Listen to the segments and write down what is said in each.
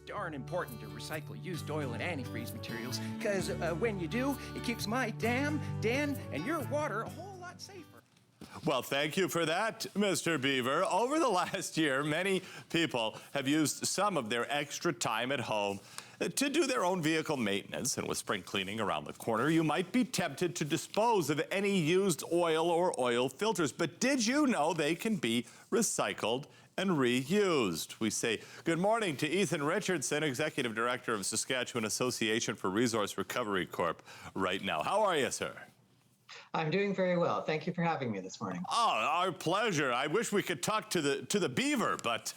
darn important to recycle used oil and antifreeze materials, because when you do, it keeps my dam, den, and your water a whole lot safer. Well, thank you for that, Mr. Beaver. Over the last year, many people have used some of their extra time at home to do their own vehicle maintenance. And with spring cleaning around the corner, you might be tempted to dispose of any used oil or oil filters. But did you know they can be recycled and reused? We say good morning to Ethan Richardson, Executive Director of Saskatchewan Association for Resource Recovery Corp. right now. How are you, sir? I'm doing very well. Thank you for having me this morning. Oh, our pleasure. I wish we could talk to the beaver, but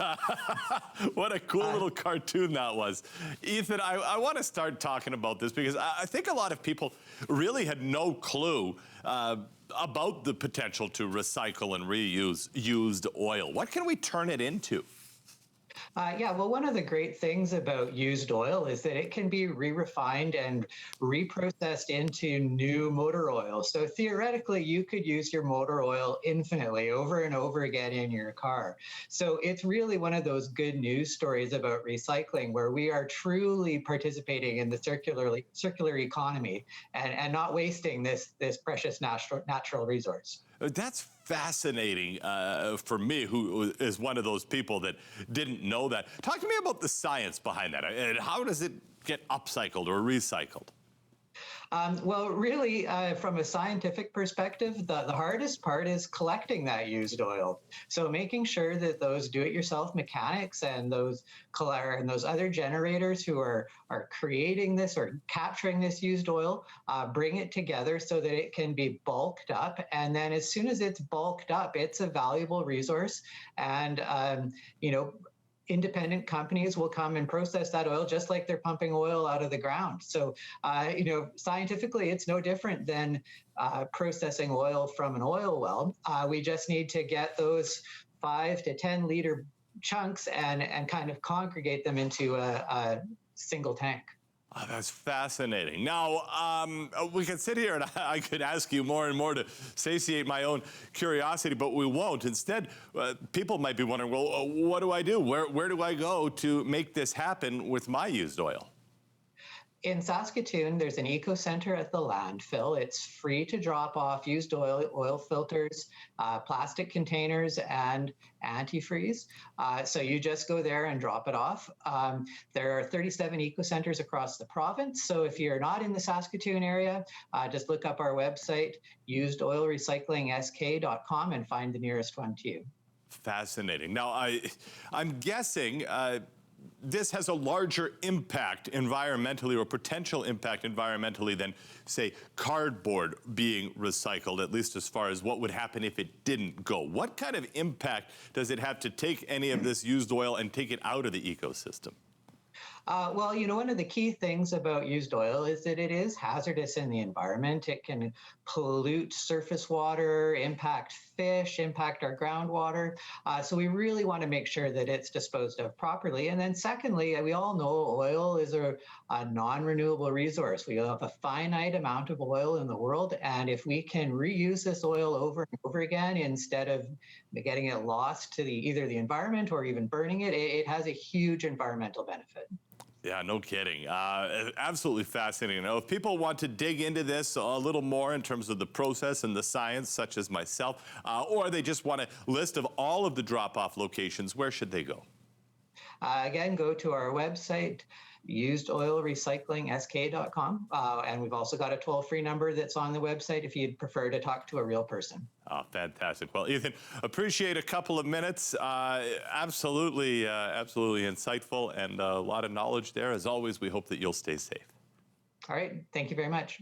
what a cool little cartoon that was. Ethan, I want to start talking about this because I think a lot of people really had no clue about the potential to recycle and reuse used oil. What can we turn it into? Yeah, well, one of the great things about used oil is that it can be re-refined and reprocessed into new motor oil. So theoretically, you could use your motor oil infinitely over and over again in your car. So it's really one of those good news stories about recycling where we are truly participating in the circular economy and not wasting this precious natural resource. That's fascinating for me, who is one of those people that didn't know that. Talk to me about the science behind that. And how does it get upcycled or recycled? Well, really, from a scientific perspective, the hardest part is collecting that used oil. So making sure that those do-it-yourself mechanics and those other generators who are creating this or capturing this used oil, bring it together so that it can be bulked up. And then as soon as it's bulked up, it's a valuable resource. And, independent companies will come and process that oil just like they're pumping oil out of the ground. So, scientifically, it's no different than processing oil from an oil well. We just need to get those 5 to 10 liter chunks and kind of congregate them into a single tank. Oh, that's fascinating. Now, we could sit here and I could ask you more and more to satiate my own curiosity, but we won't. Instead, people might be wondering, well, what do I do? Where do I go to make this happen with my used oil? In Saskatoon, there's an eco center at the landfill. It's free to drop off used oil filters, plastic containers, and antifreeze. So you just go there and drop it off. There are 37 eco centers across the province. So if you're not in the Saskatoon area, just look up our website, usedoilrecyclingsk.com, and find the nearest one to you. Fascinating. Now, I'm guessing this has a larger impact environmentally or potential impact environmentally than, say, cardboard being recycled, at least as far as what would happen if it didn't go. What kind of impact does it have to take any of this used oil and take it out of the ecosystem? Well, one of the key things about used oil is that it is hazardous in the environment. It can pollute surface water, impact fish, impact our groundwater. So we really want to make sure that it's disposed of properly. And then secondly, we all know oil is a non-renewable resource. We have a finite amount of oil in the world. And if we can reuse this oil over and over again, instead of getting it lost to either the environment or even burning it, it has a huge environmental benefit. Yeah, no kidding. Absolutely fascinating. Now, if people want to dig into this a little more in terms of the process and the science, such as myself, or they just want a list of all of the drop-off locations, where should they go? Again, go to our website, usedoilrecyclingsk.com. And we've also got a toll-free number that's on the website if you'd prefer to talk to a real person. Oh, fantastic. Well, Ethan, appreciate a couple of minutes. Absolutely insightful and a lot of knowledge there. As always, we hope that you'll stay safe. All right. Thank you very much.